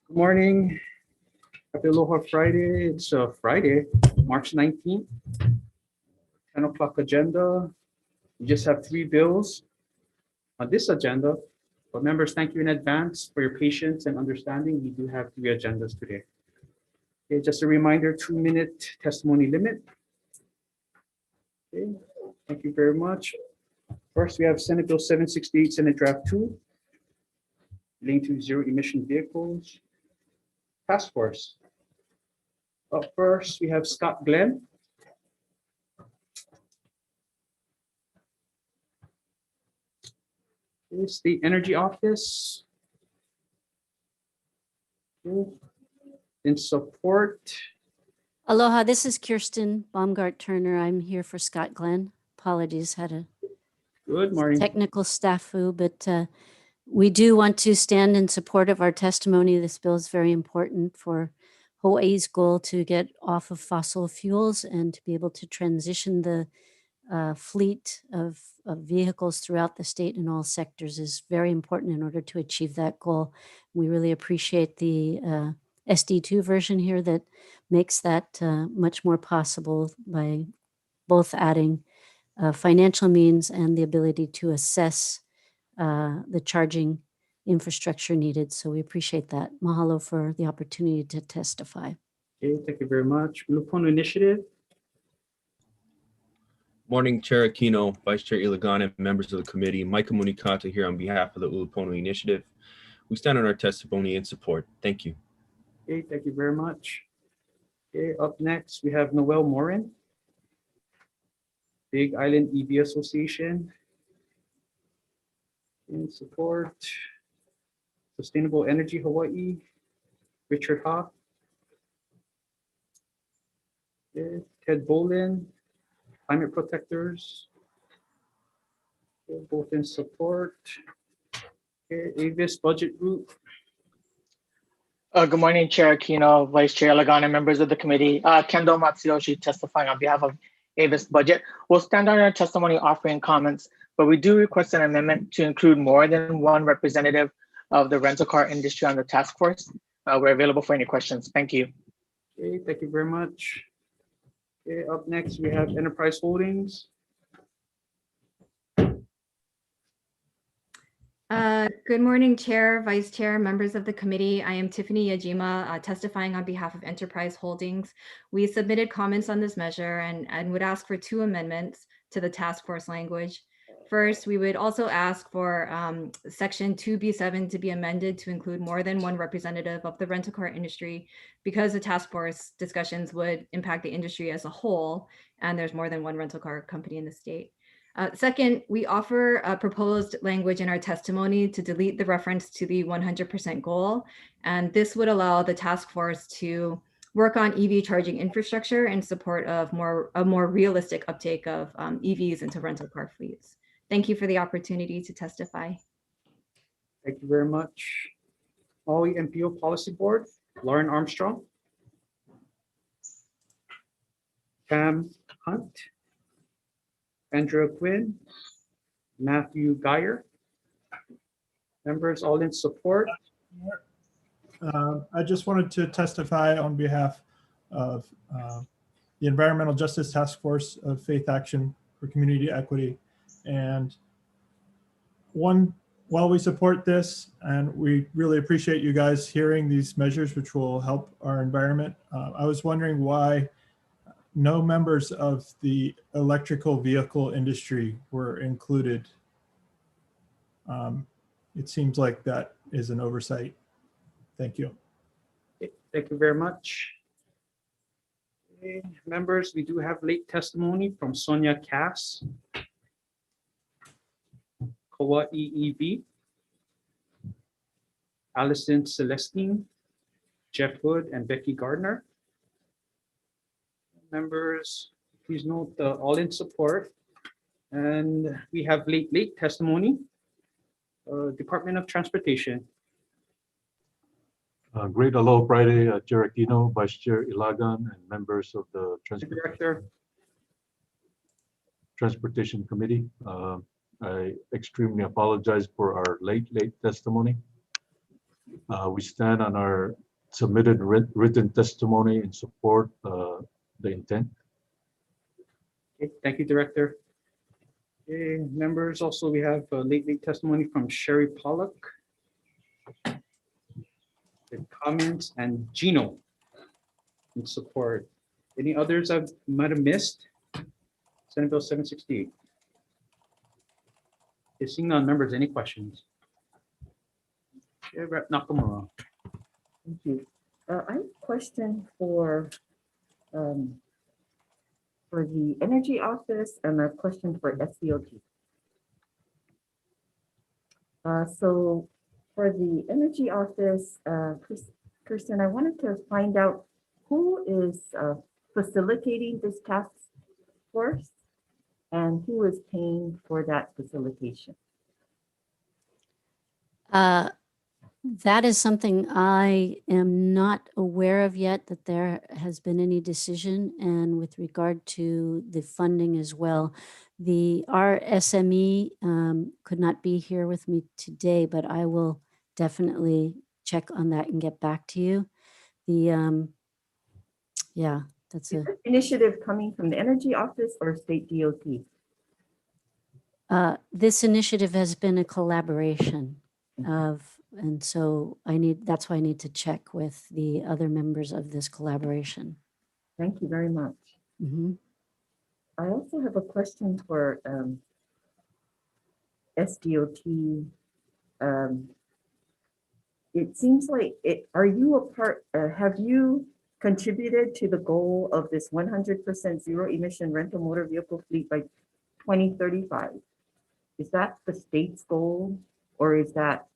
Good morning. Happy Aloha Friday. It's Friday, March 19th, 10 o'clock agenda. We just have 3 bills on this agenda. But members, thank you in advance for your patience and understanding. We do have 3 agendas today. Okay, just a reminder, 2-minute testimony limit. Okay, thank you very much. First, we have Senate Bill 768, Senate Draft 2, relating to zero emission vehicles. Task Force. Up first, we have Scott Glenn. State Energy Office. In support. Aloha, this is Kirsten Baumgart-Turner. I'm here for Scott Glenn. Apologies, had a Good morning. technical snafu, but we do want to stand in support of our testimony. This bill is very important for Hawaii's goal to get off of fossil fuels and to be able to transition the fleet of vehicles throughout the state in all sectors is very important in order to achieve that goal. We really appreciate the SD2 version here that makes that much more possible by both adding financial means and the ability to assess the charging infrastructure needed. So we appreciate that. Mahalo for the opportunity to testify. Okay, thank you very much. Ulupono Initiative. Morning, Chair Aquino, Vice Chair Ilagan, and members of the committee. Micah Munikata here on behalf of the Ulupono Initiative. We stand on our testimony in support. Thank you. Okay, thank you very much. Okay, up next, we have Noel Morin, Big Island EV Association. In support, Sustainable Energy Hawaii, Richard Hoff. Okay, Ted Bolin, Climate Protectors. Okay, both in support. Okay, Avis Budget Group. Good morning, Chair Aquino, Vice Chair Ilagan, and members of the committee. Kendo Matsuyoshi testifying on behalf of Avis Budget. We'll stand on our testimony offering comments, but we do request an amendment to include more than one representative of the rental car industry on the task force. We're available for any questions. Thank you. Okay, thank you very much. Okay, up next, we have Enterprise Holdings. Good morning, Chair, Vice Chair, members of the committee. I am Tiffany Yajima, testifying on behalf of Enterprise Holdings. We submitted comments on this measure and would ask for 2 amendments to the task force language. First, we would also ask for section 2B7 to be amended to include more than one representative of the rental car industry because the task force discussions would impact the industry as a whole, and there's more than one rental car company in the state. Second, we offer a proposed language in our testimony to delete the reference to the 100% goal, and this would allow the task force to work on EV charging infrastructure in support of a more realistic uptake of EVs into rental car fleets. Thank you for the opportunity to testify. Thank you very much. Maui MPO Policy Board, Lauren Armstrong. Pam Hunt. Andrea Quinn. Matthew Geyer. Members all in support. I just wanted to testify on behalf of the Environmental Justice Task Force of Faith Action for Community Equity. And while we support this, and we really appreciate you guys hearing these measures, which will help our environment, I was wondering why no members of the electrical vehicle industry were included. It seems like that is an oversight. Thank you. Thank you very much. Okay, members, we do have late testimony from Sonia Cass, Hawai'i EV, Allison Celestine, Jeff Hood, and Becky Gardner. Members, please note all in support. And we have late testimony, Department of Transportation. Great Aloha Friday, Chair Aquino, Vice Chair Ilagan, and members of the Transportation Committee. I extremely apologize for our late testimony. We stand on our submitted written testimony and support the intent. Okay, thank you, Director. Okay, members, also we have late testimony from Sherry Pollock. The comments and Gino in support. Any others I might have missed? Senate Bill 768. Seeing none, members, any questions? Yeah, Rep. Nakamura. Thank you. I have a question the Energy Office and a question for SDOT. So for the Energy Office, Kirsten, I wanted to find out who is facilitating this task force and who is paying for that facilitation. That is something I am not aware of yet, that there has been any decision. And with regard to the funding as well, our SME could not be here with me today, but I will definitely check on that and get back to you. Yeah, that's Is this initiative coming from the Energy Office or State DOT? This initiative has been a collaboration and so that's why I need to check with the other members of this collaboration. Thank you very much. Mm-hmm. I also have a question for SDOT. It seems like are you a part, have you contributed to the goal of this 100% zero emission rental motor vehicle fleet by 2035? Is that the state's goal, or is that,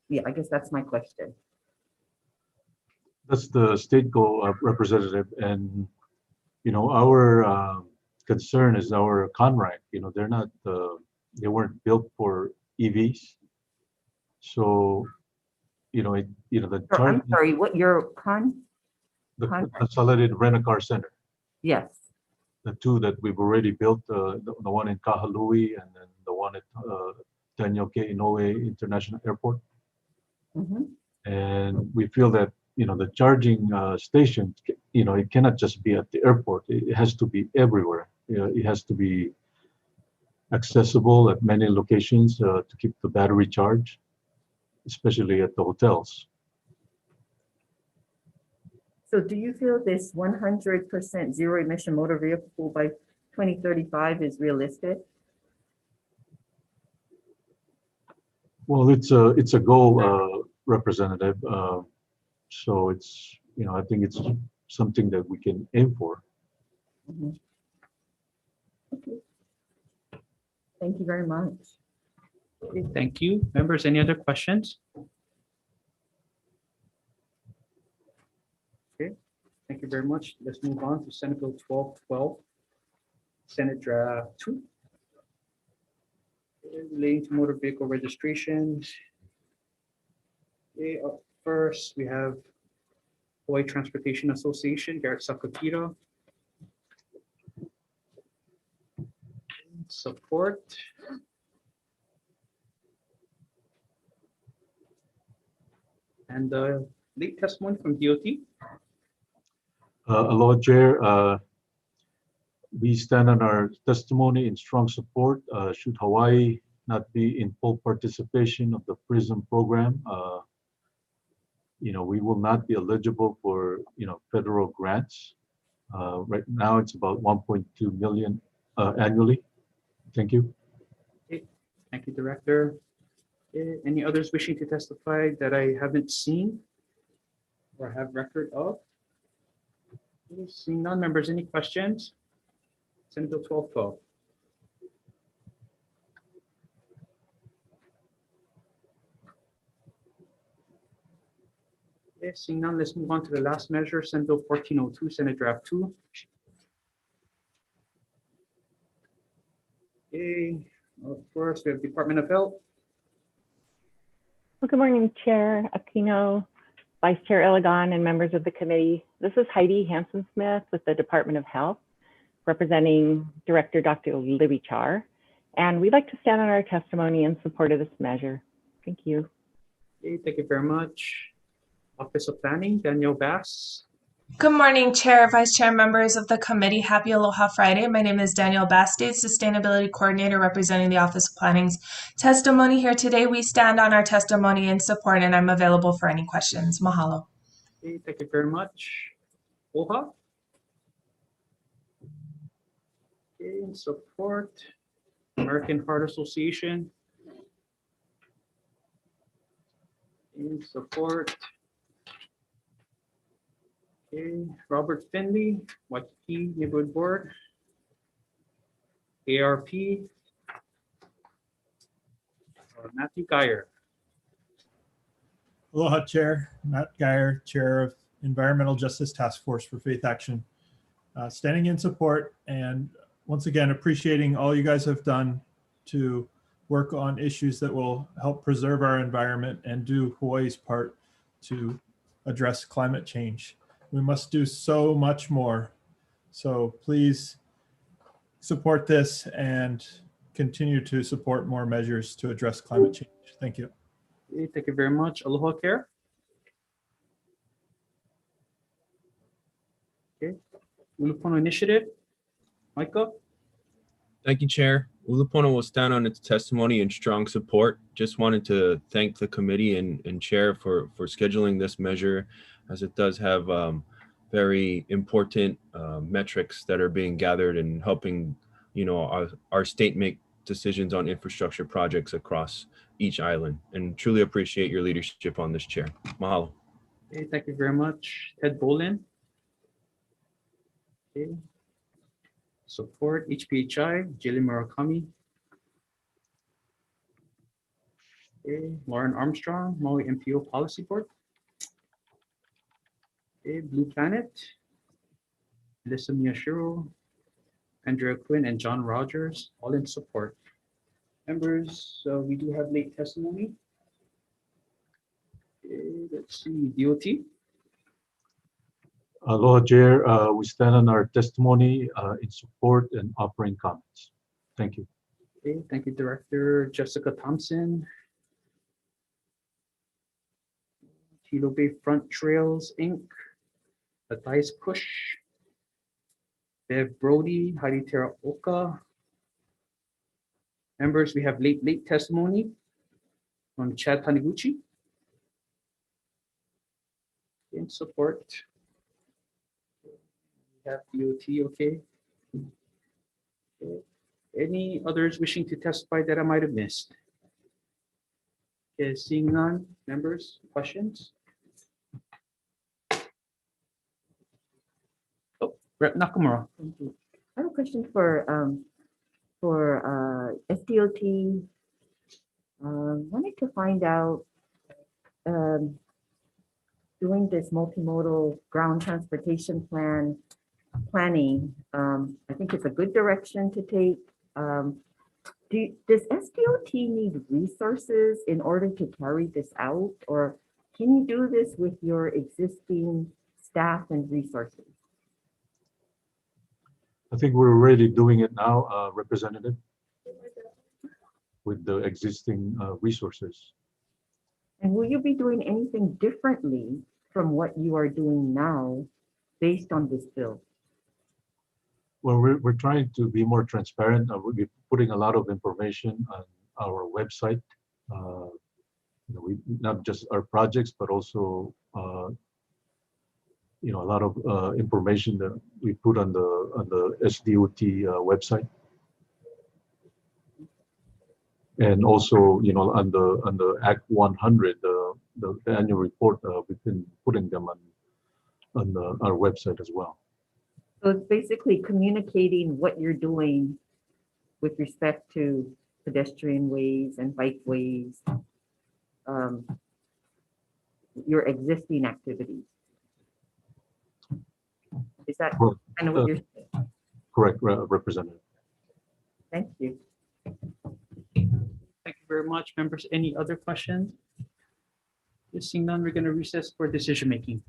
yeah, I guess that's my question. That's the state goal, Representative, and our concern is our Conrack. They're not, they weren't built for EVs, so the I'm sorry, what your the Conrack? Consolidated Rent-A-Car Center, Yes. the two that we've already built, the one in Kahalui and then the one at Daniel K. Inouye International Airport. Mm-hmm. And we feel that the charging station, it cannot just be at the airport. It has to be everywhere. It has to be accessible at many locations to keep the battery charged, especially at the hotels. So do you feel this 100% zero emission motor vehicle by 2035 is realistic? Well, it's a goal, Representative. So it's, I think it's something that we can aim for. Mm-hmm. Okay. Thank you very much. Okay, thank you. Members, any other questions? Okay, thank you very much. Let's move on to Senate Bill 1212, Senate Draft 2. Relating to motor vehicle registration. Okay, up first, we have Hawaii Transportation Association, Garrett Sakakita. Support. And late testimony from DOT. Aloha, Chair. We stand on our testimony in strong support. Should Hawaii not be in full participation of the PRISM program, we will not be eligible for, federal grants. Right now, it's about 1.2 million annually. Thank you. Okay. Thank you, Director. Okay. Any others wishing to testify that I haven't seen or have record of? Okay. Seeing none, members, any questions? Senate Bill 1212. Okay, seeing none, let's move on to the last measure, Senate Bill 1402, Senate Draft 2. Okay, first we have Department of Health. Well, good morning, Chair Aquino, Vice Chair Ilagan, and members of the committee. This is Heidi Hansen-Smith with the Department of Health, representing Director Dr. Libby Char. And we'd like to stand on our testimony in support of this measure. Thank you. Okay, thank you very much. Office of Planning, Daniel Bass. Good morning, Chair, Vice Chair, members of the committee. Happy Aloha Friday. My name is Danielle Bastide, Sustainability Coordinator representing the Office of Planning's testimony here today. We stand on our testimony in support, and I'm available for any questions. Mahalo. Okay, thank you very much. OHA. Okay, in support. American Heart Association. In support. Okay, Robert Finley, Waikiki Neighborhood Board. ARP. Matthew Geyer. Aloha, Chair. Matt Geyer, Chair of Environmental Justice Task Force for Faith Action. Standing in support and once again appreciating all you guys have done to work on issues that will help preserve our environment and do Hawaii's part to address climate change. We must do so much more. So please support this and continue to support more measures to address climate change. Thank you. Okay, thank you very much. Aloha Care. Okay, Ulupono Initiative. Micah. Thank you, Chair. Ulupono will stand on its testimony in strong support. Just wanted to thank the committee and Chair for scheduling this measure, as it does have very important metrics that are being gathered and helping, you know, our state make decisions on infrastructure projects across each island. And truly appreciate your leadership on this, Chair. Mahalo. Okay, thank you very much. Ted Bolin. Okay. Support HPHI, Jilly Murakami. Okay, Lauren Armstrong, Maui MPO Policy Board. Okay, Blue Planet, Alyssa Miyashiro, Andrea Quinn, and John Rogers, all in support. Members, we do have late testimony. Okay, let's see, DOT. Aloha, Chair. We stand on our testimony in support and offering comments. Thank you. Okay, thank you, Director Jessica Thompson. Kilo Bay Front Trails, Inc. Matthias Push. Bev Brody, Heidi Teraoka. Members, we have late testimony from Chad Taniguchi. In support. We have DOT, okay. Okay. Any others wishing to testify that I might have missed? Okay, seeing none, members, questions? Oh, Rep Nakamura. I have a question for SDOT. Wanted to find out, doing this multimodal ground transportation planning, I think it's a good direction to take. Does SDOT need resources in order to carry this out, or can you do this with your existing staff and resources? I think we're already doing it now, Representative, with the existing resources. And will you be doing anything differently from what you are doing now based on this bill? Well, we're trying to be more transparent. We'll be putting a lot of information on our website. You know, we not just our projects, but also you know, a lot of information that we put on the SDOT website, and also, you know, on the Act 100, the annual report. We've been putting them on our website as well. So it's basically communicating what you're doing with respect to pedestrian ways and bikeways, your existing activities. Is that kind of what you're saying? Correct, Representative. Thank you. Thank you very much, members. Any other questions? Just seeing none, we're going to recess for decision making.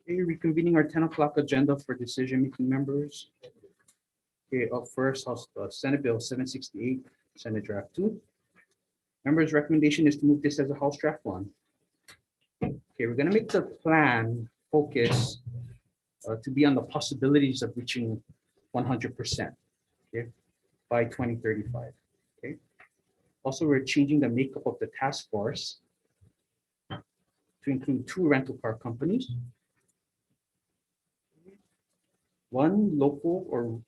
Okay, reconvening our 10 o'clock agenda for decision-making members. Okay, up first, House Senate Bill 768, Senate Draft 2. Members' recommendation is to move this as a House Draft 1. Okay, we're gonna make the plan focus to be on the possibilities of reaching 100%, okay, by 2035. Okay. Also, we're changing the makeup of the task force to include 2 rental car companies, 1 local or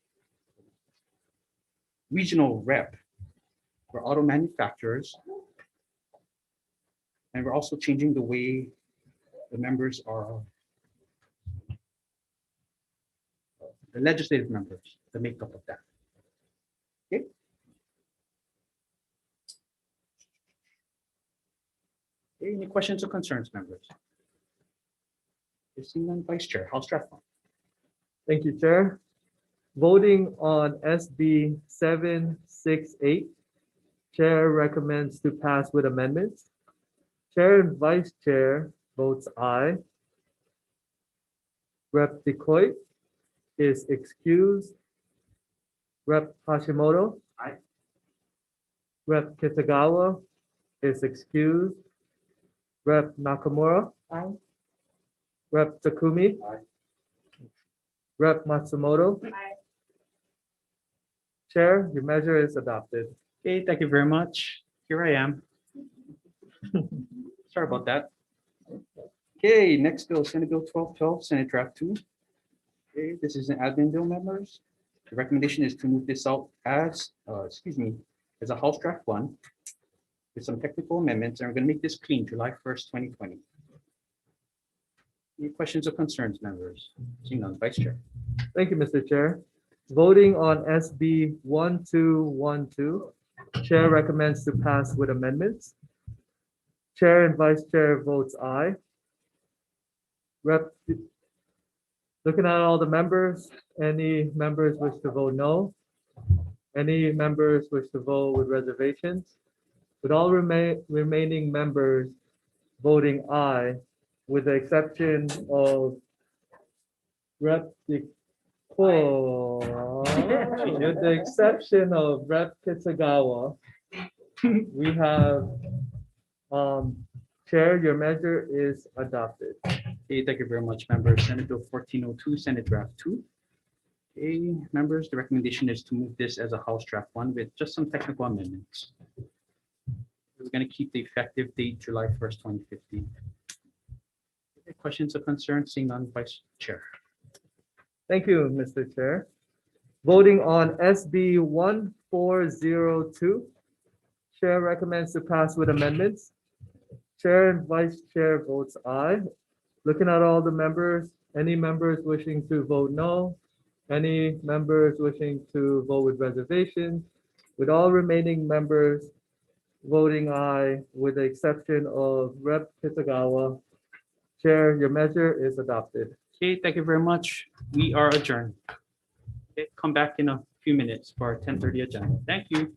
regional rep for auto manufacturers. And we're also changing the way the members are, the legislative members, the makeup of that. Okay. Any questions or concerns, members? Seeing none, Vice Chair, House Draft 1. Thank you, Chair. Voting on SB 768, Chair recommends to pass with amendments. Chair and Vice Chair votes aye. Rep. Decoit is excused. Rep. Hashimoto. Aye. Rep. Kitagawa is excused. Rep. Nakamura. Aye. Rep. Takumi. Aye. Rep. Matsumoto. Aye. Chair, your measure is adopted. Okay, thank you very much. Here I am. Sorry about that. Okay, next bill, Senate Bill 1212, Senate Draft 2. Okay, this is an admin bill, members. The recommendation is to move this out as, as a House Draft 1 with some technical amendments, and we're going to make this clean July 1st, 2020. Any questions or concerns, members? Seeing none, Vice Chair. Thank you, Mr. Chair. Voting on SB 1212, Chair recommends to pass with amendments. Chair and Vice Chair votes aye. Looking at all the members, any members wish to vote no? Any members wish to vote with reservations? With all remaining members voting aye, with the exception of Rep. With the exception of Rep. Kitagawa, we have Chair, your measure is adopted. Okay, thank you very much, members. Senate Bill 1402, Senate Draft 2. Okay, members, the recommendation is to move this as a House Draft 1 with just some technical amendments. We're going to keep the effective date July 1st, 2015. Any questions or concerns? Seeing none, Vice Chair. Thank you, Mr. Chair. Voting on SB 1402, Chair recommends to pass with amendments. Chair and Vice Chair votes aye. Looking at all the members, any members wishing to vote no? Any members wishing to vote with reservations? With all remaining members voting aye, with the exception of Rep. Kitagawa, Chair, your measure is adopted. Okay, thank you very much. We are adjourned. Okay, come back in a few minutes for our 10:30 agenda. Thank you.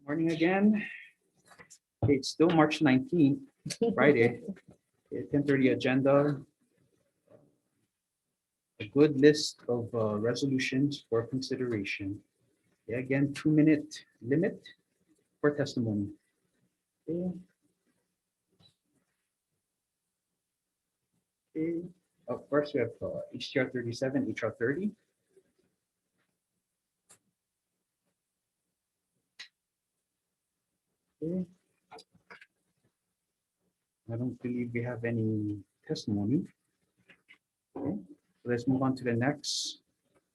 Morning again. Okay, it's still March 19th, Friday. 10:30 agenda. A good list of resolutions for consideration. Yeah, again, 2-minute limit for testimony. Okay. Okay. Up first, we have HTR 37, HR 30. Okay. I don't believe we have any testimony. Okay. So let's move on to the next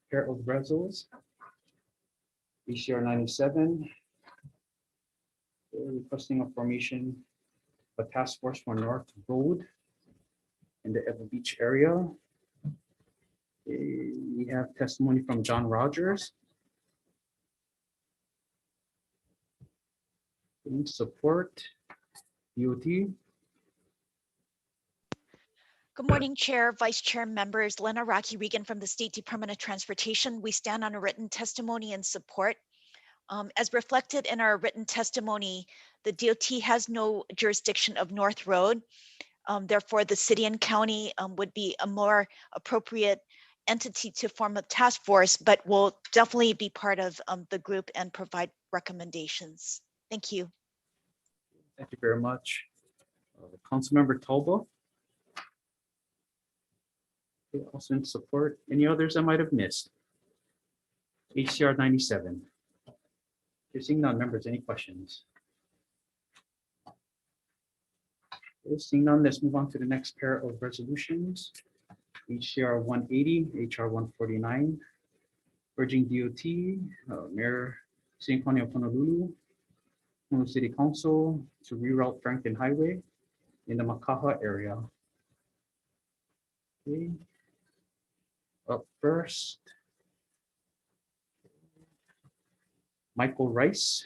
pair of resolutions. HCR 97. Requesting a formation of a task force for North Road in the Ever Beach area. Okay, we have testimony from John Rogers. Support DOT. Good morning, Chair, Vice Chair, members. Lena Rocky Regan from the State Department of Transportation. We stand on a written testimony and support. As reflected in our written testimony, the DOT has no jurisdiction of North Road. Therefore, the city and county would be a more appropriate entity to form a task force, but will definitely be part of the group and provide recommendations. Thank you. Thank you very much. Councilmember Talbot. Okay, also in support. Any others I might have missed? HCR 97. Okay, seeing none, members, any questions? Okay, seeing none, let's move on to the next pair of resolutions. HCR 180, HR 149, urging DOT, Mayor, City and County of Honolulu, Honolulu City Council to reroute Franklin Highway in the Makaha area. Okay. Up first, Michael Rice.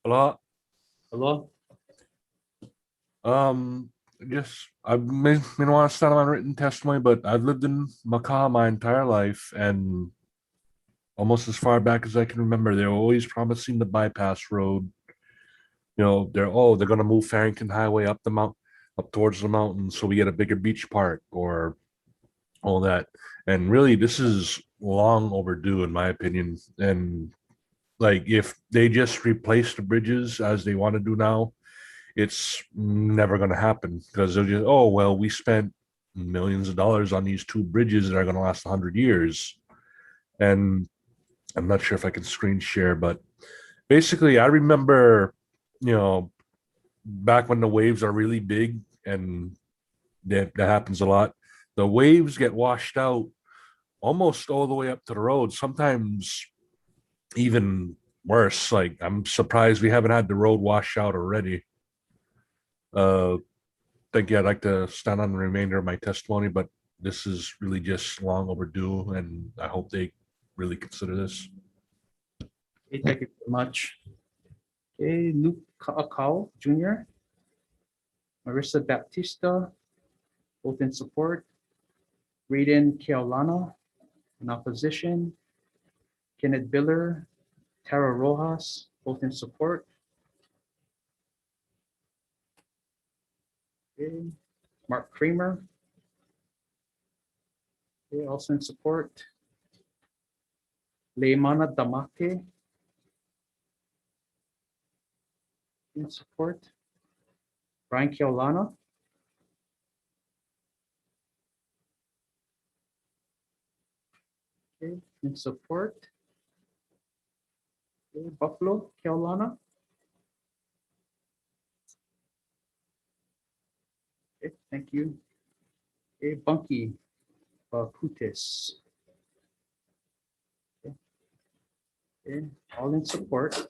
Hello. Hello. Just I've been want to start on written testimony, but I've lived in Makaha my entire life, and almost as far back as I can remember, they were always promising the bypass road. You know, they're going to move Farrington Highway up the mount, up towards the mountain, so we get a bigger beach park or all that. And really, this is long overdue, in my opinion. And like, if they just replace the bridges as they want to do now, it's never going to happen, because they'll just, oh, well, we spent millions of dollars on these 2 bridges that are going to last 100 years. And I'm not sure if I can screen share, but basically I remember, you know, back when the waves are really big, and that happens a lot, the waves get washed out almost all the way up to the road, sometimes even worse. Like, I'm surprised we haven't had the road washed out already. Thank you. I'd like to stand on the remainder of my testimony, but this is really just long overdue, and I hope they really consider this. Okay, thank you very much. Okay, Luke Kaakau Jr., Marissa Baptista, both in support. Raiden Keaulana, in opposition. Kenneth Biller, Tara Rojas, both in support. Okay. Mark Kramer. Okay, also in support. Leimana Damake. In support. Brian Keaulana. Okay, in support. Okay, Buffalo Keaulana. Okay, thank you. Okay, Bunky Putis. Okay, all in support.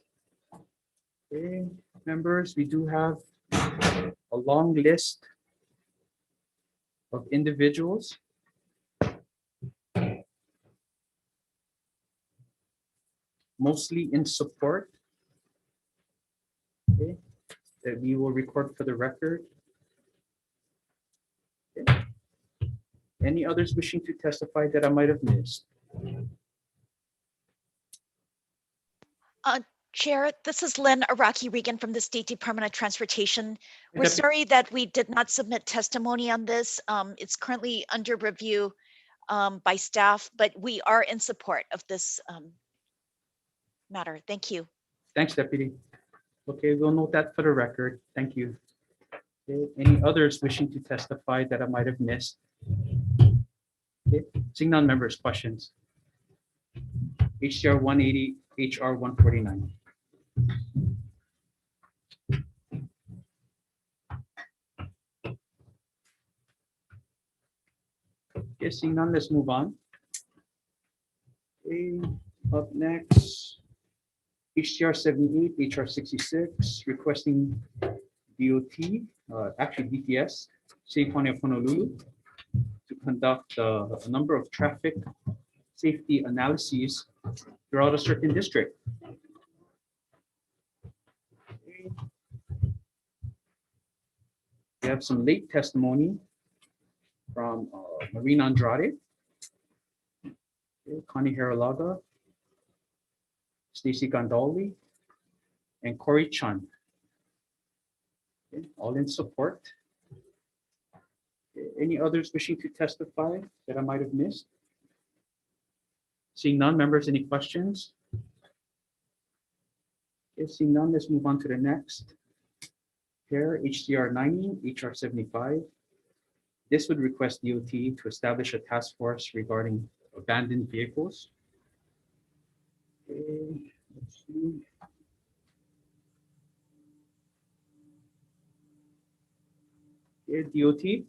Okay, members, we do have a long list of individuals mostly in support, okay, that we will record for the record. Okay. Any others wishing to testify that I might have missed? Chair, this is Lynn Araki Regan from the State Department of Transportation. We're Deputy- sorry that we did not submit testimony on this. It's currently under review by staff, but we are in support of this matter. Thank you. Thanks, Deputy. Okay, we'll note that for the record. Thank you. Okay, any others wishing to testify that I might have missed? Okay, seeing none, members, questions? HCR 180, HR 149. Okay, seeing none, let's move on. Okay, up next, HCR 78, HR 66, requesting DOT, actually DTS, City County of Honolulu, to conduct a number of traffic safety analyses throughout a certain district. We have some late testimony from Marina Andrade, Connie Haralaga, Stacy Gandoli, and Corey Chun. Okay, all in support. Okay, any others wishing to testify that I might have missed? Seeing none, members, any questions? Okay, seeing none, let's move on to the next. Here, HCR 90, HR 75. This would request DOT to establish a task force regarding abandoned vehicles. Okay, let's see. Okay, DOT.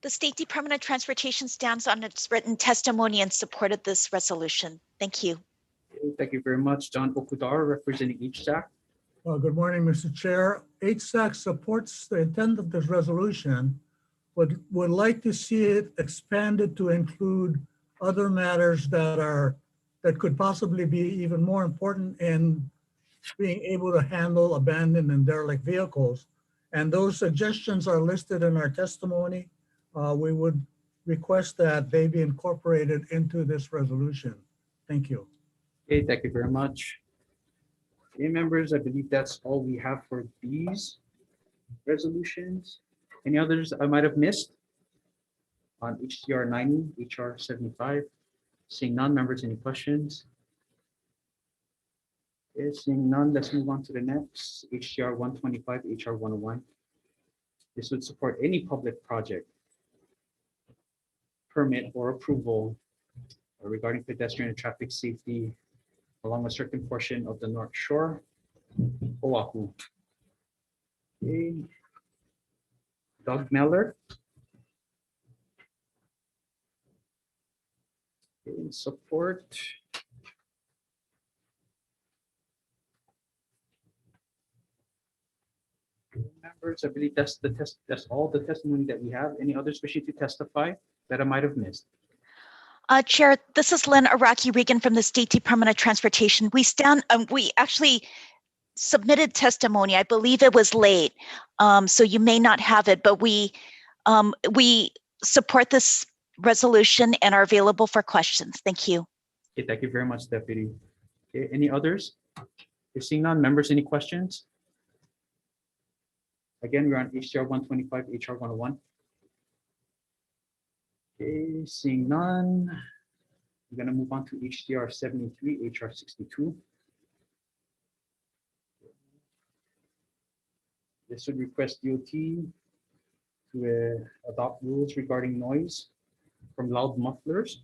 The State Department of Transportation stands on its written testimony in support of this resolution. Thank you. Okay, thank you very much. John Okudara, representing HSAC. Good morning, Mr. Chair. HSAC supports the intent of this resolution, but would like to see it expanded to include other matters that could possibly be even more important in being able to handle abandoned and derelict vehicles. And those suggestions are listed in our testimony. We would request that they be incorporated into this resolution. Thank you. Okay, thank you very much. Okay, members, I believe that's all we have for these resolutions. Any others I might have missed on HCR 90, HR 75? Seeing none, members, any questions? Okay, seeing none, let's move on to the next, HCR 125, HR 101. This would support any public project, permit or approval regarding pedestrian and traffic safety along a certain portion of the North Shore, Oahu. Okay. Doug Meller. In support. Members, I believe that's all the testimony that we have. Any others wishing to testify that I might have missed? Chair, this is Lynn Araki Regan from the State Department of Transportation. We actually submitted testimony. I believe it was late, so you may not have it, but we support this resolution and are available for questions. Thank you. Okay, thank you very much, Deputy. Okay, any others? You're seeing none. Members, any questions? Again, we're on HCR 125, HR 101. Okay, seeing none. We're going to move on to HCR 73, HR 62. This would request DOT to adopt rules regarding noise from loud mufflers.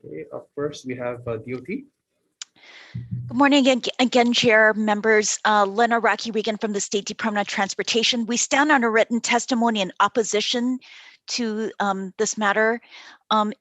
Okay, up first we have DOT. Good morning again, Chair, members. Lynn Araki Regan from the State Department of Transportation. We stand on a written testimony in opposition to this matter.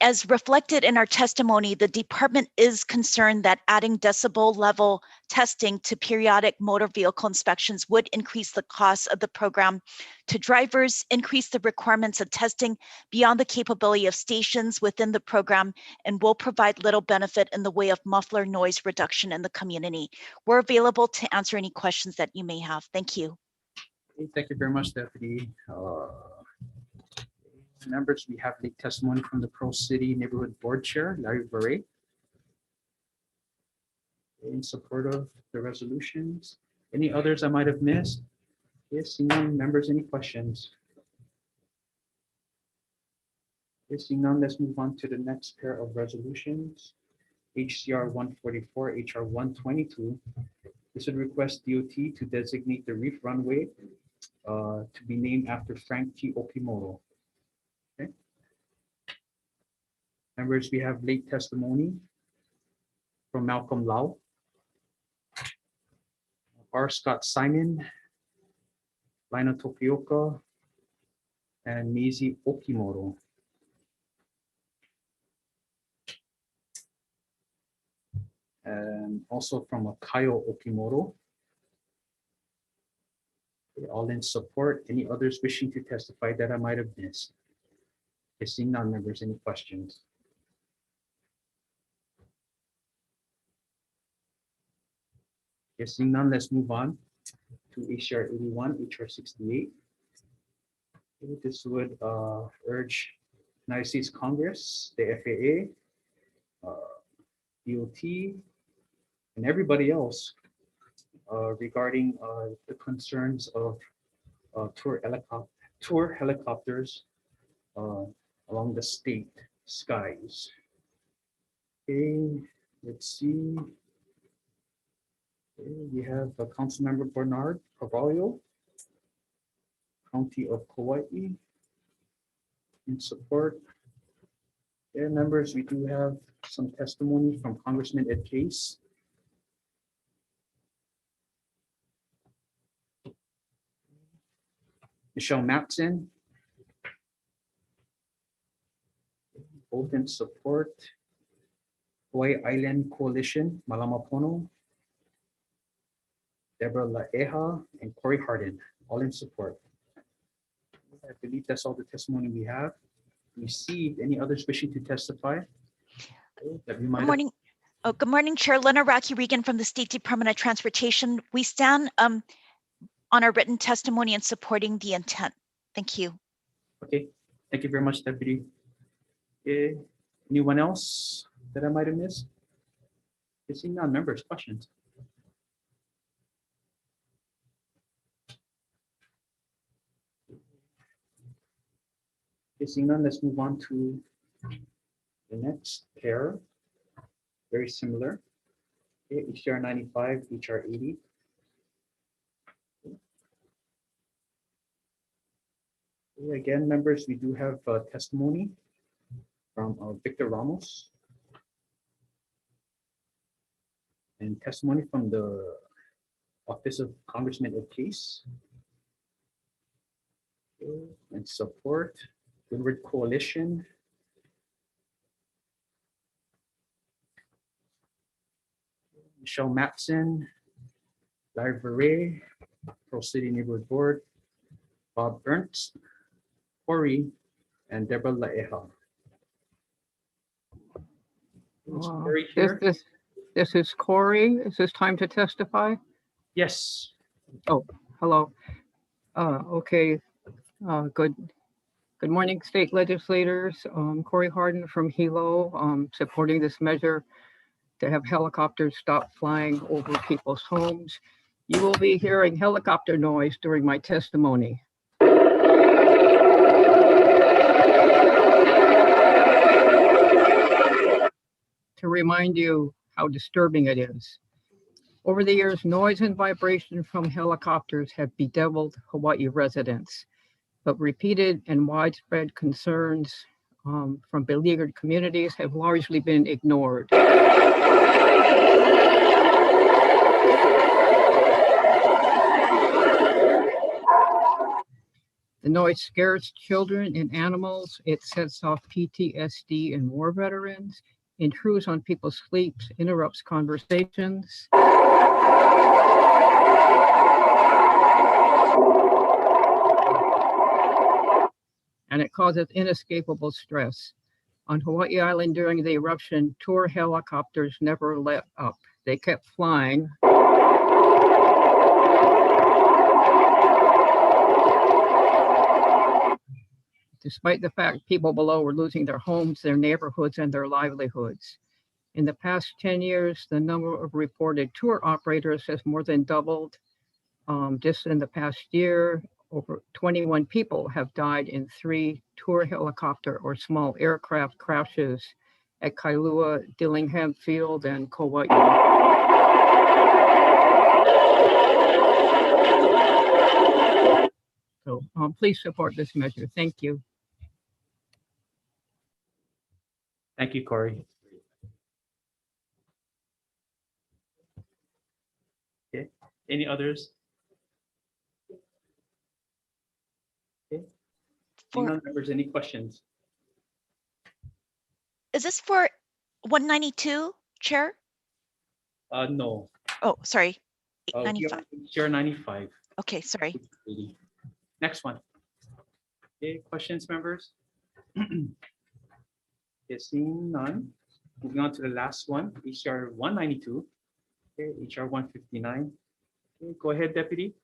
As reflected in our testimony, the department is concerned that adding decibel level testing to periodic motor vehicle inspections would increase the cost of the program to drivers, increase the requirements of testing beyond the capability of stations within the program, and will provide little benefit in the way of muffler noise reduction in the community. We're available to answer any questions that you may have. Thank you. Okay, thank you very much, Deputy. Members, we have late testimony from the Pro City Neighborhood Board Chair, Larry Beret, in support of the resolutions. Any others I might have missed? Yes, seeing none. Members, any questions? Yes, seeing none, let's move on to the next pair of resolutions. HCR 144, HR 122. This would request DOT to designate the reef runway to be named after Frank T. Okimoto. Okay. Members, we have late testimony from Malcolm Lau, R. Scott Simon, Lina Tokioka, and Maisie Okimoto. And also from Akayo Okimoto. They're all in support. Any others wishing to testify that I might have missed? Seeing none, members, any questions? Seeing none, let's move on to HCR 81, HR 68. This would urge United States Congress, the FAA, DOT, and everybody else regarding the concerns of tour helicopters along the state skies. Okay, let's see. Okay, we have Councilmember Bernard Carvalho, County of Kauai, in support. Yeah, members, we do have some testimony from Congressman Ed Case. Michelle Matson, both in support. Hawaii Island Coalition, Malama Pono, Deborah Laeha, and Corey Hardin, all in support. I believe that's all the testimony we have received. Any others wishing to testify? Good morning. Oh, good morning, Chair. Lena Raki Regan from the State Department of Transportation. We stand on our written testimony and supporting the intent. Thank you. Okay, thank you very much, Deputy. Okay. Anyone else that I might have missed? Seeing none, members, questions? Seeing none, let's move on to the next pair. Very similar. Okay, HCR 95, HR 80. Okay, again, members, we do have testimony from Victor Ramos and testimony from the Office of Congressman Ed Case. Okay, and support. Windward Coalition. Michelle Matson, Larry Beret, Pro City Neighborhood Board, Bob Ernst, Corey, and Deborah Laeha. Is Corey here? This is Corey. Is this time to testify? Yes. Oh, hello. Okay. Good morning, state legislators. Corey Hardin from Hilo, supporting this measure to have helicopters stop flying over people's homes. You will be hearing helicopter noise during my testimony. To remind you how disturbing it is. Over the years, noise and vibration from helicopters have bedeviled Hawaii residents, but repeated and widespread concerns from beleaguered communities have largely been ignored. The noise scares children and animals. It sets off PTSD in war veterans, intrudes on people's sleeps, interrupts conversations. And it causes inescapable stress. On Hawaii Island during the eruption, tour helicopters never let up. They kept flying. To despite the fact people below were losing their homes, their neighborhoods, and their livelihoods. In the past 10 years, the number of reported tour operators has more than doubled. Just in the past year, over 21 people have died in 3 tour helicopter or small aircraft crashes at Kailua, Dillingham Field, and Kauai. So please support this measure. Thank you. Thank you, Corey. Okay, any others? Okay. Seeing none, members, any questions? Is this for 192, Chair? No. Oh, sorry, We are 895. on Chair 95. Okay, sorry. Next one. Okay, questions, members? Okay, seeing none. Moving on to the last one, HR 192. Okay, HR 159. Okay, go ahead, Deputy.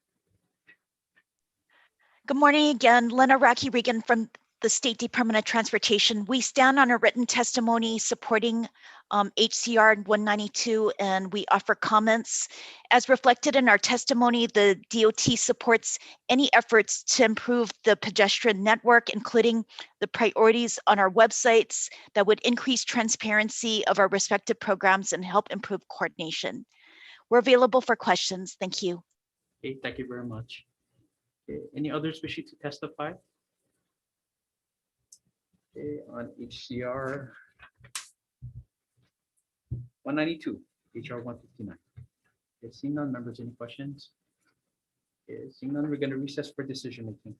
Good morning again, Lena Rocky Regan from the State Department of Transportation. We stand on a written testimony supporting HCR 192, and we offer comments. As reflected in our testimony, the DOT supports any efforts to improve the pedestrian network, including the priorities on our websites that would increase transparency of our respective programs and help improve coordination. We're available for questions. Thank you. Okay, thank you very much. Okay, any others wishing to testify? Okay, on HCR 192, HR 159. Okay, seeing none, members, any questions? Okay, seeing none, we're going to recess for decision making.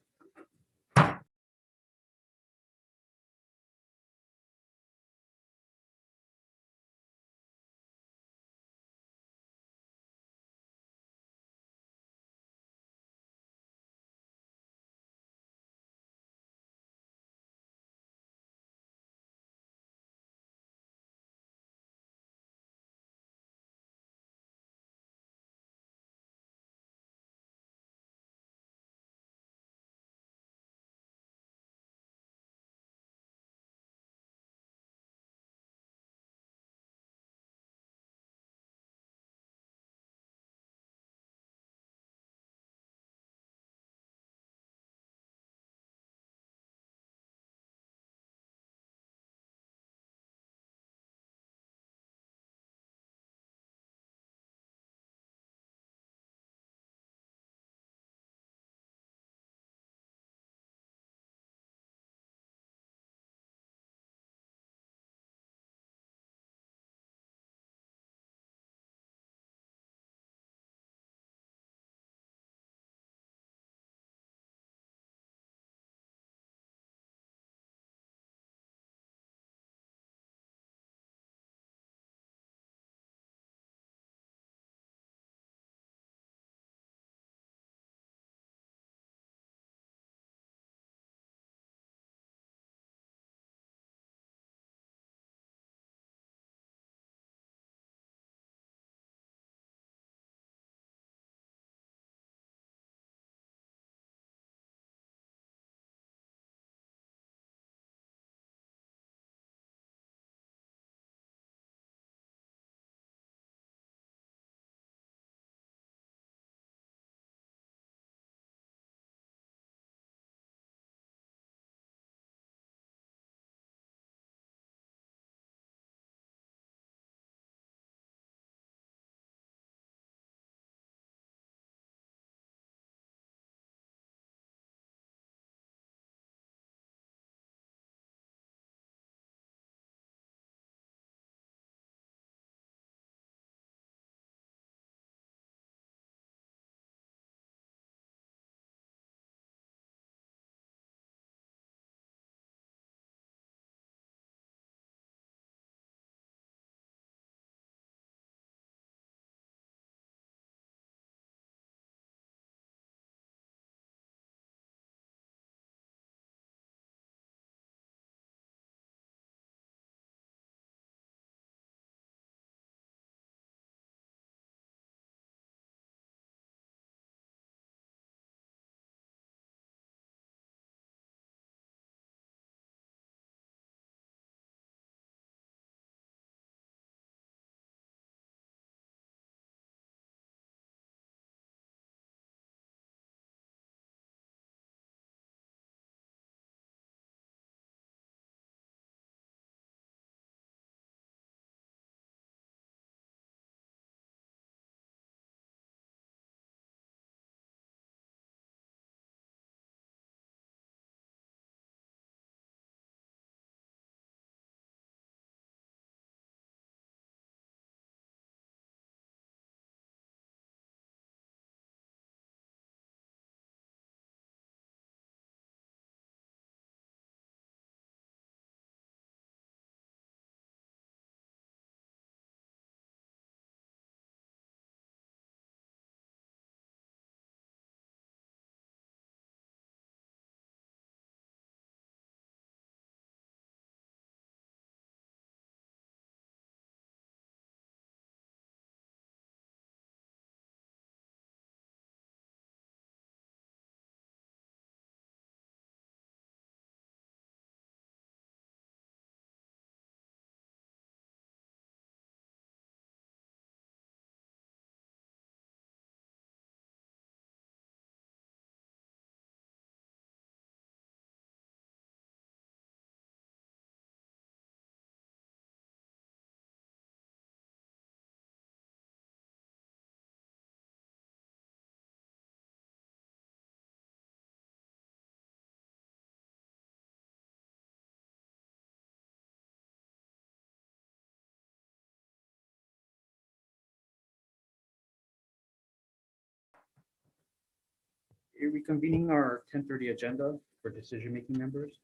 Reconvening our 10:30 agenda for decision-making members.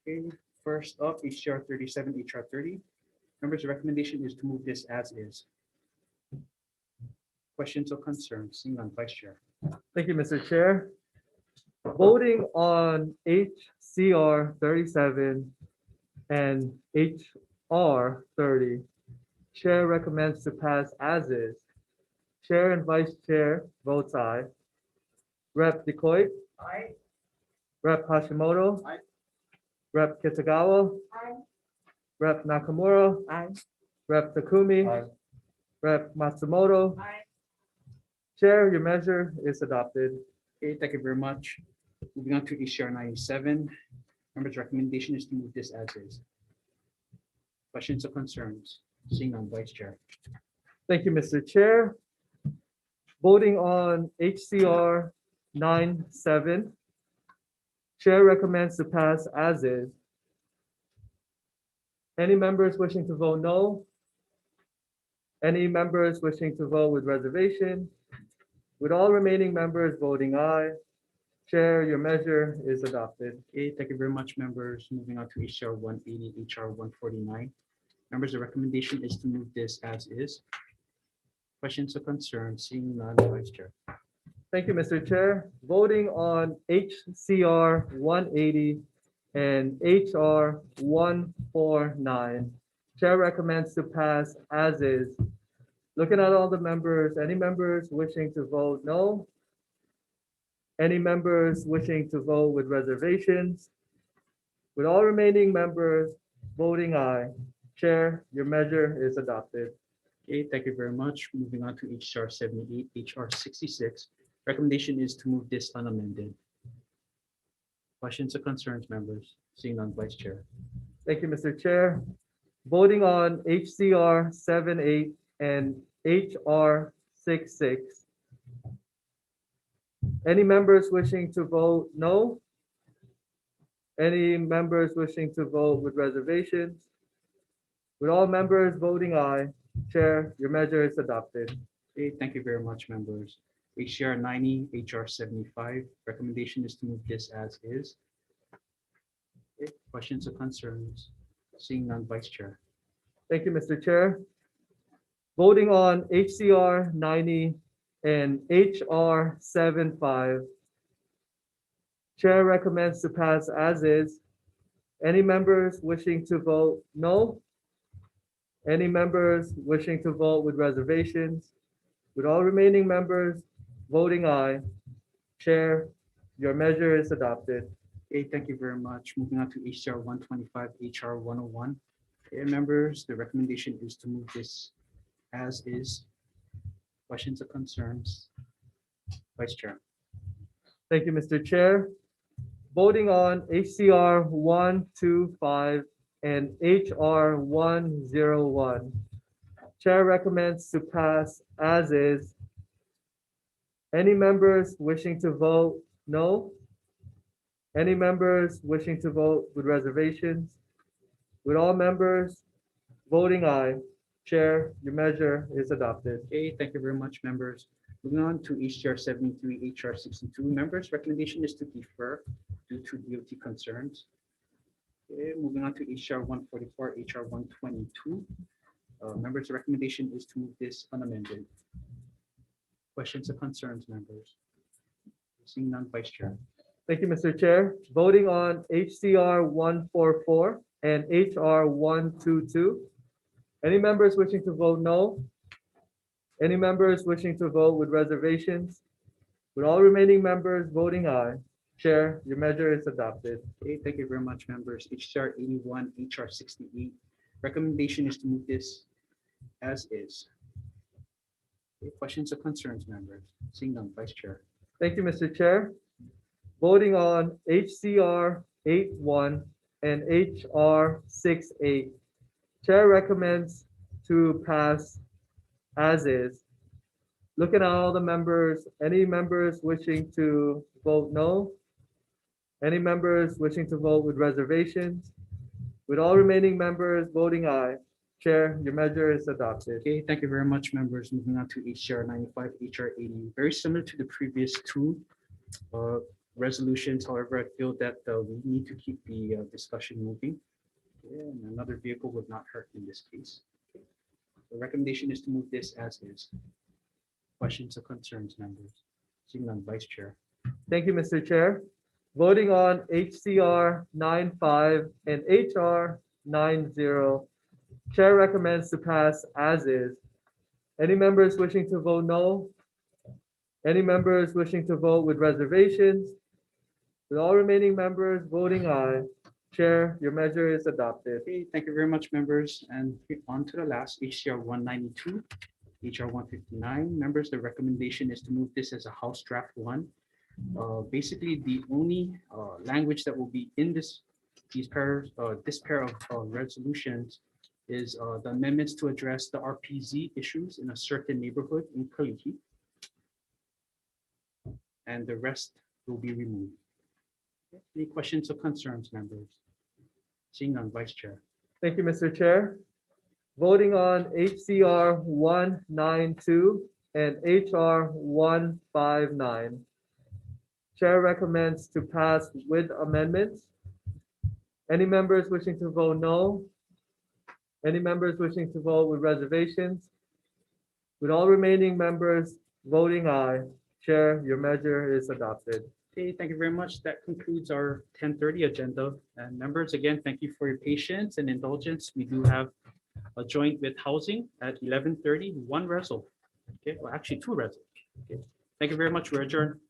Okay, first up, HCR 37, HR 30. Members, the recommendation is to move this as is. Questions or concerns? Seeing none, Vice Chair. Thank you, Mr. Chair. Voting on HCR 37 and HR 30. Chair recommends to pass as is. Chair and Vice Chair votes aye. Rep. Decoit. Aye. Rep. Hashimoto. Aye. Rep. Kitagawa. Aye. Rep. Nakamura. Aye. Rep. Takumi. Aye. Rep. Matsumoto. Aye. Chair, your measure is adopted. Okay, thank you very much. Moving on to HCR 97. Members' recommendation is to move this as is. Questions or concerns? Seeing none, Vice Chair. Thank you, Mr. Chair. Voting on HCR 97. Chair recommends to pass as is. Any members wishing to vote no? Any members wishing to vote with reservation? With all remaining members voting aye, Chair, your measure is adopted. Okay, thank you very much, members. Moving on to HCR 180, HR 149. Members, the recommendation is to move this as is. Questions or concerns? Seeing none, Vice Chair. Thank you, Mr. Chair. Voting on HCR 180 and HR 149. Chair recommends to pass as is. Looking at all the members, any members wishing to vote no? Any members wishing to vote with reservations? With all remaining members voting aye, Chair, your measure is adopted. Okay, thank you very much. Moving on to HR 78, HR 66. Recommendation is to move this unamended. Questions or concerns, members? Seeing none, Vice Chair. Thank you, Mr. Chair. Voting on HCR 78 and HR 66. Any members wishing to vote no? Any members wishing to vote with reservations? With all members voting aye, Chair, your measure is adopted. Okay, thank you very much, members. HCR 90, HR 75. Recommendation is to move this as is. Okay, questions or concerns? Seeing none, Vice Chair. Thank you, Mr. Chair. Voting on HCR 90 and HR 75. Chair recommends to pass as is. Any members wishing to vote no? Any members wishing to vote with reservations? With all remaining members voting aye, Chair, your measure is adopted. Okay, thank you very much. Moving on to HCR 125, HR 101. Okay, members, the recommendation is to move this as is. Questions or concerns? Vice Chair. Thank you, Mr. Chair. Voting on HCR 125 and HR 101. Chair recommends to pass as is. Any members wishing to vote no? Any members wishing to vote with reservations? With all members voting aye, Chair, your measure is adopted. Okay, thank you very much, members. Moving on to HCR 73, HR 62. Members, recommendation is to defer due to DOT concerns. Okay, moving on to HR 144, HR 122. Members, the recommendation is to move this unamended. Questions or concerns, members? Seeing none, Vice Chair. Thank you, Mr. Chair. Voting on HCR 144 and HR 122. Any members wishing to vote no? Any members wishing to vote with reservations? With all remaining members voting aye, Chair, your measure is adopted. Okay, thank you very much, members. HCR 81, HR 68. Recommendation is to move this as is. Okay, questions or concerns, members? Seeing none, Vice Chair. Thank you, Mr. Chair. Voting on HCR 81 and HR 68. Chair recommends to pass as is. Looking at all the members, any members wishing to vote no? Any members wishing to vote with reservations? With all remaining members voting aye, Chair, your measure is adopted. Okay, thank you very much, members. Moving on to HCR 95, HR 80. Very similar to the previous two. resolutions. However, I feel that we need to keep the discussion moving. And another vehicle would not hurt in this case. The recommendation is to move this as is. Questions or concerns, members? Seeing none, Vice Chair. Thank you, Mr. Chair. Voting on HCR 95 and HR 90. Chair recommends to pass as is. Any members wishing to vote no? Any members wishing to vote with reservations? With all remaining members voting aye, Chair, your measure is adopted. Okay, thank you very much, members. And on to the last, HCR 192, HR 159. Members, the recommendation is to move this as a House Draft 1. Basically, the only language that will be in this pair of resolutions is the amendments to address the RPZ issues in a certain neighborhood in Kalihi. And the rest will be removed. Any questions or concerns, members? Seeing none, Vice Chair. Thank you, Mr. Chair. Voting on HCR 192 and HR 159. Chair recommends to pass with amendments. Any members wishing to vote no? Any members wishing to vote with reservations? With all remaining members voting aye, Chair, your measure is adopted. Okay, thank you very much. That concludes our 10:30 agenda. And members, again, thank you for your patience and indulgence. We do have a joint with housing at 11:30, one resol. Okay, well, actually two resol. Okay, thank you very much. We're adjourned.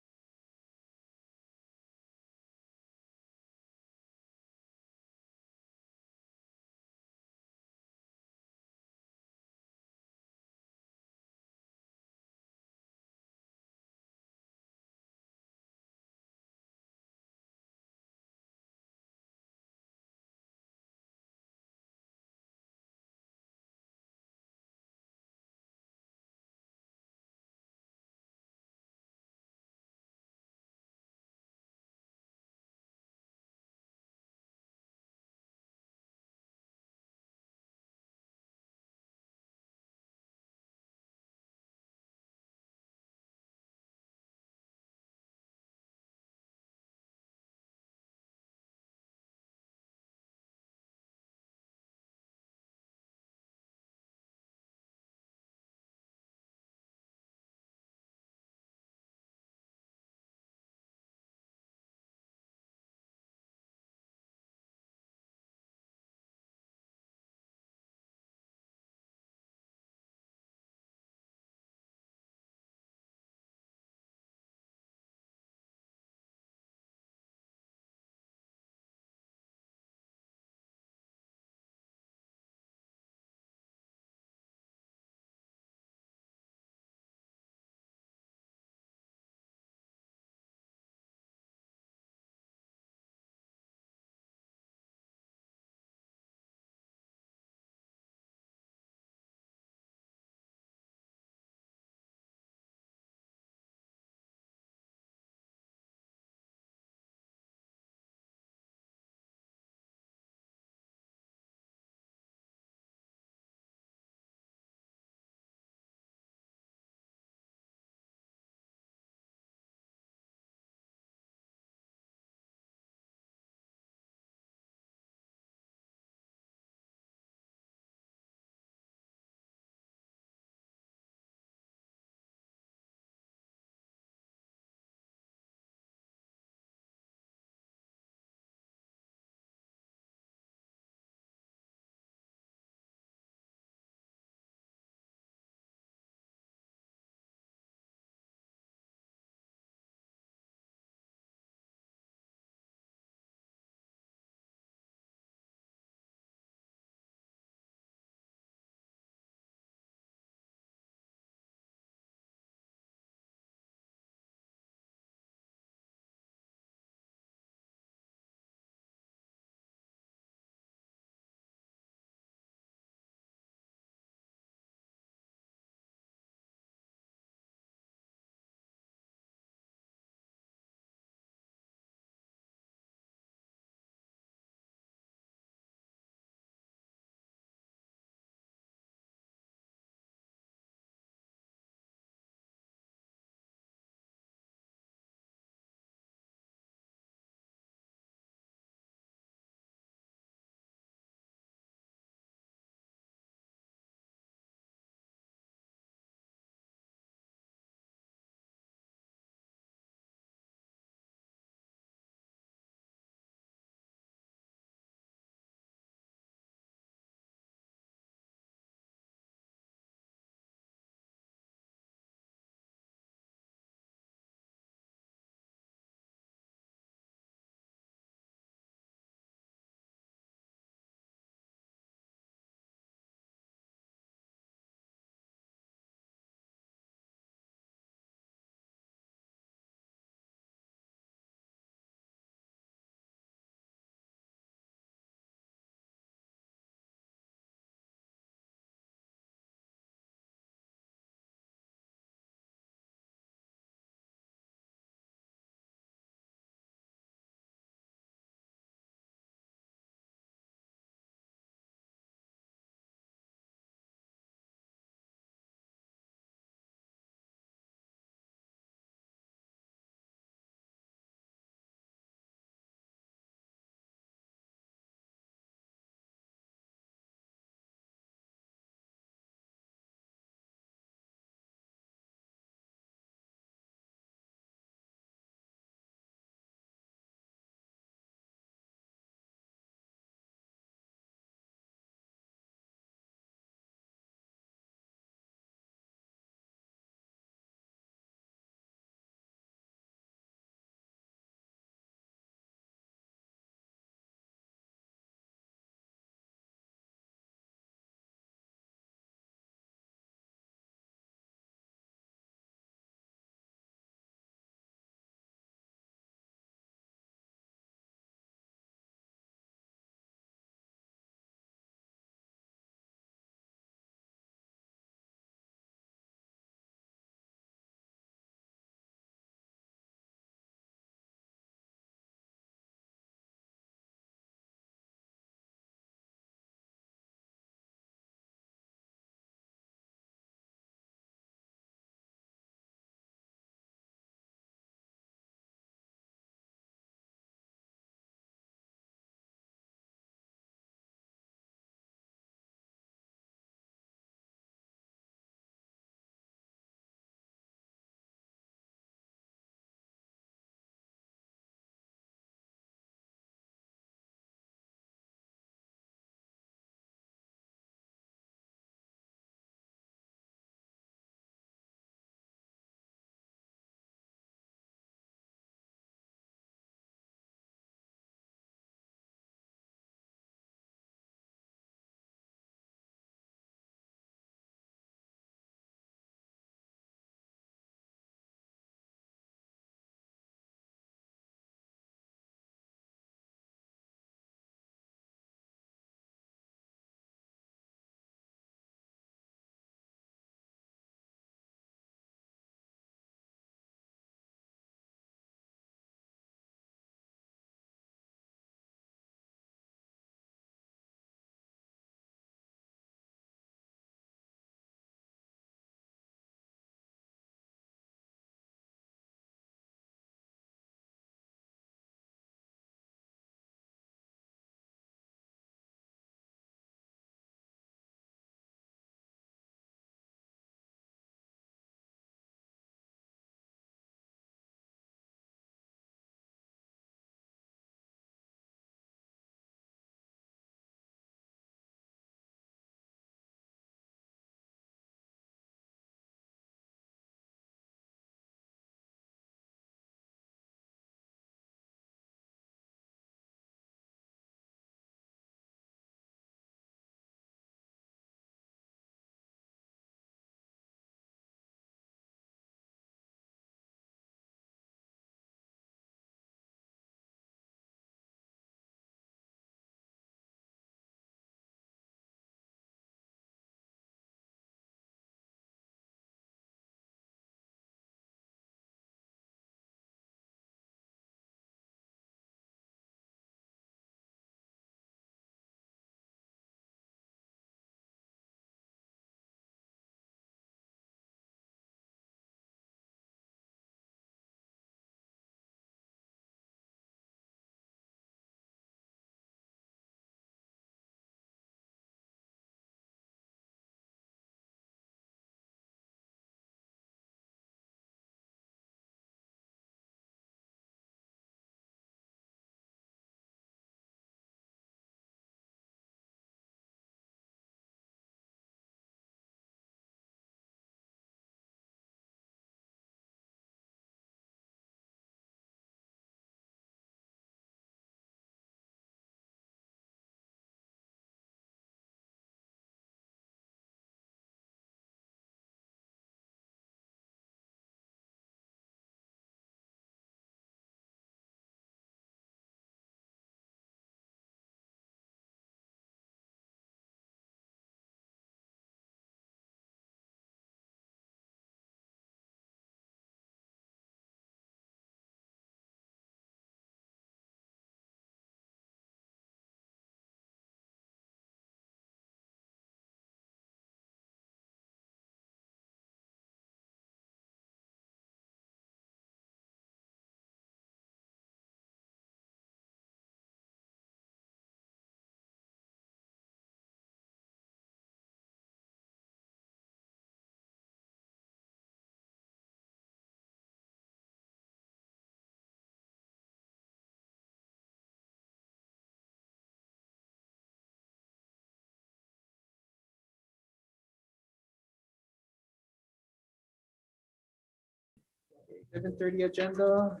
11:30 agenda,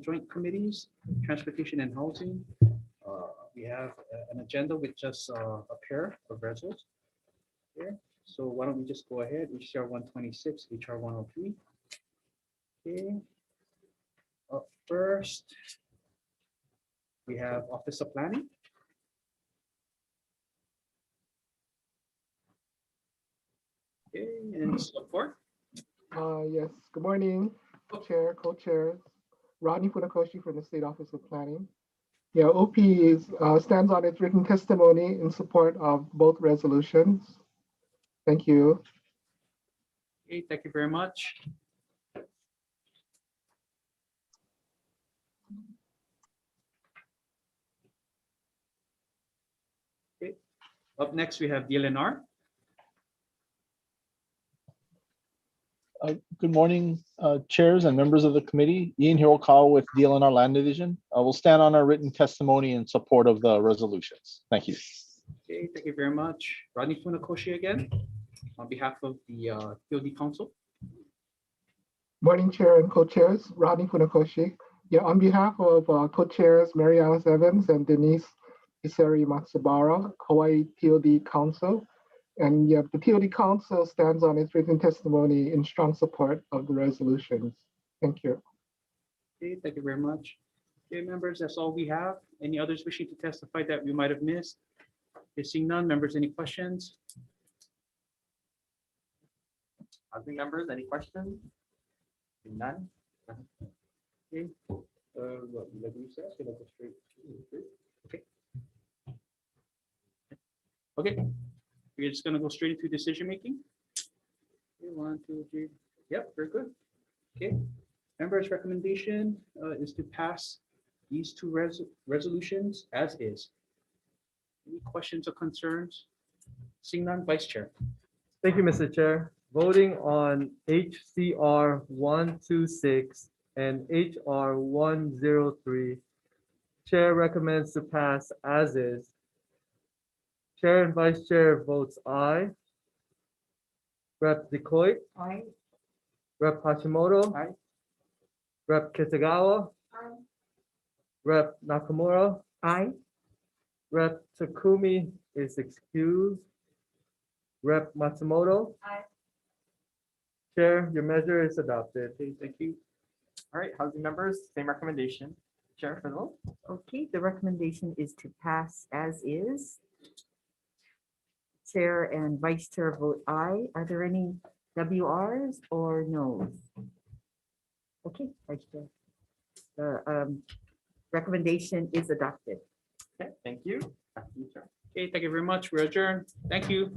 joint committees, transportation and housing. We have an agenda with just a pair of results here. So why don't we just go ahead, HR 126, HR 103. Okay. Up first, we have Office of Planning. Okay, and support. Yes, good morning, Chair, co-chairs. Rodney Funakoshi from the State Office of Planning. Yeah, OP stands on its written testimony in support of both resolutions. Thank you. Okay, thank you very much. Okay, up next we have DLNR. Good morning, chairs and members of the committee. Ian Hirokawa with DLNR Land Division. We'll stand on our written testimony in support of the resolutions. Thank you. Okay, thank you very much. Rodney Funakoshi again, on behalf of the TOD Council. Morning, Chair and co-chairs, Rodney Funakoshi. Yeah, on behalf of co-chairs Mary Alice Evans and Denise Iseri Matsubara, Hawaii TOD Council. And yeah, the TOD Council stands on its written testimony in strong support of the resolutions. Thank you. Okay, thank you very much. Okay, members, that's all we have. Any others wishing to testify that we might have missed? Okay, seeing none, members, any questions? Housing members, any questions? None? Okay. What like you said, go straight. Okay. Okay. We're just gonna go straight into decision making. Okay, 1, 2, 3. Yep, very good. Okay. Members' recommendation is to pass these two resolutions as is. Any questions or concerns? Seeing none, Vice Chair. Thank you, Mr. Chair. Voting on HCR 126 and HR 103. Chair recommends to pass as is. Chair and Vice Chair votes aye. Rep. Decoit. Aye. Rep. Hashimoto. Aye. Rep. Kitagawa. Aye. Rep. Nakamura. Aye. Rep. Takumi is excused. Rep. Matsumoto. Aye. Chair, your measure is adopted. Okay, thank you. All right, housing members, same recommendation. Chair for the vote. Okay, the recommendation is to pass as is. Chair and Vice Chair vote aye. Are there any WRs or no's? Okay, Vice Chair. The recommendation is adopted. Okay, thank you. Back to you, Chair. Okay, thank you very much. We're adjourned. Thank you.